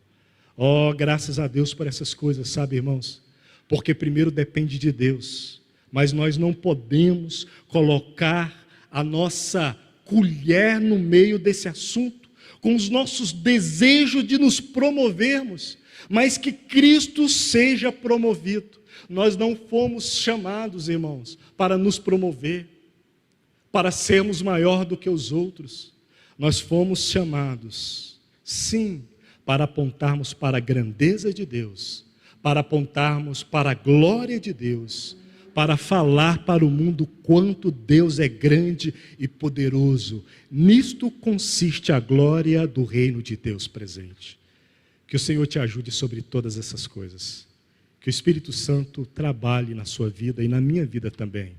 Oh, graças a Deus por essas coisas, sabe, irmãos? Porque primeiro depende de Deus, mas nós não podemos colocar a nossa colher no meio desse assunto, com os nossos desejos de nos promovermos, mas que Cristo seja promovido. Nós não fomos chamados, irmãos, para nos promover, para sermos maior do que os outros. Nós fomos chamados, sim, para apontarmos para a grandeza de Deus, para apontarmos para a glória de Deus, para falar para o mundo quanto Deus é grande e poderoso. Nisto consiste a glória do reino de Deus presente. Que o Senhor te ajude sobre todas essas coisas. Que o Espírito Santo trabalhe na sua vida e na minha vida também.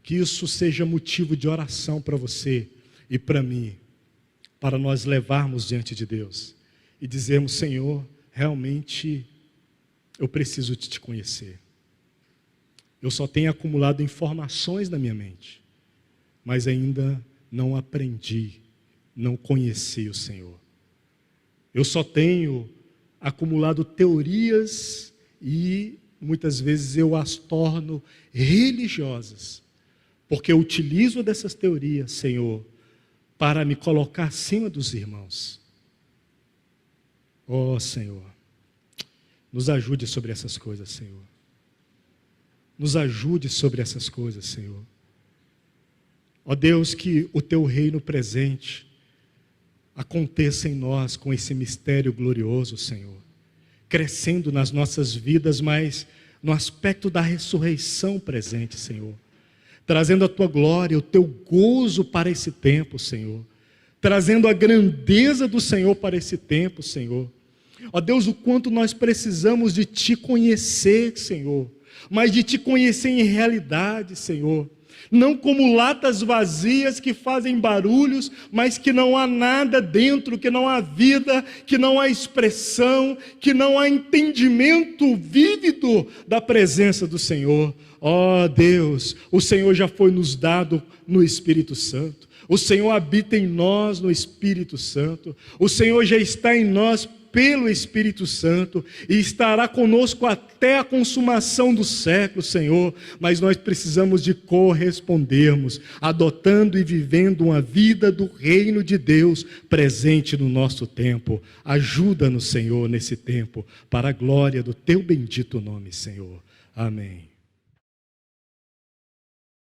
Que isso seja motivo de oração para você e para mim, para nós levarmos diante de Deus e dizermos: Senhor, realmente eu preciso de te conhecer. Eu só tenho acumulado informações na minha mente, mas ainda não aprendi, não conheci o Senhor. Eu só tenho acumulado teorias e muitas vezes eu as torno religiosas, porque eu utilizo dessas teorias, Senhor, para me colocar acima dos irmãos. Oh, Senhor, nos ajude sobre essas coisas, Senhor. Nos ajude sobre essas coisas, Senhor. Ó Deus, que o teu reino presente aconteça em nós com esse mistério glorioso, Senhor. Crescendo nas nossas vidas, mas no aspecto da ressurreição presente, Senhor. Trazendo a tua glória, o teu gozo para esse tempo, Senhor. Trazendo a grandeza do Senhor para esse tempo, Senhor. Ó Deus, o quanto nós precisamos de te conhecer, Senhor. Mas de te conhecer em realidade, Senhor. Não como latas vazias que fazem barulhos, mas que não há nada dentro, que não há vida, que não há expressão, que não há entendimento vívido da presença do Senhor. Ó Deus, o Senhor já foi nos dado no Espírito Santo. O Senhor habita em nós no Espírito Santo. O Senhor já está em nós pelo Espírito Santo e estará conosco até a consumação do século, Senhor. Mas nós precisamos de correspondermos, adotando e vivendo uma vida do reino de Deus presente no nosso tempo. Ajuda-nos, Senhor, nesse tempo, para a glória do teu bendito nome, Senhor. Amém.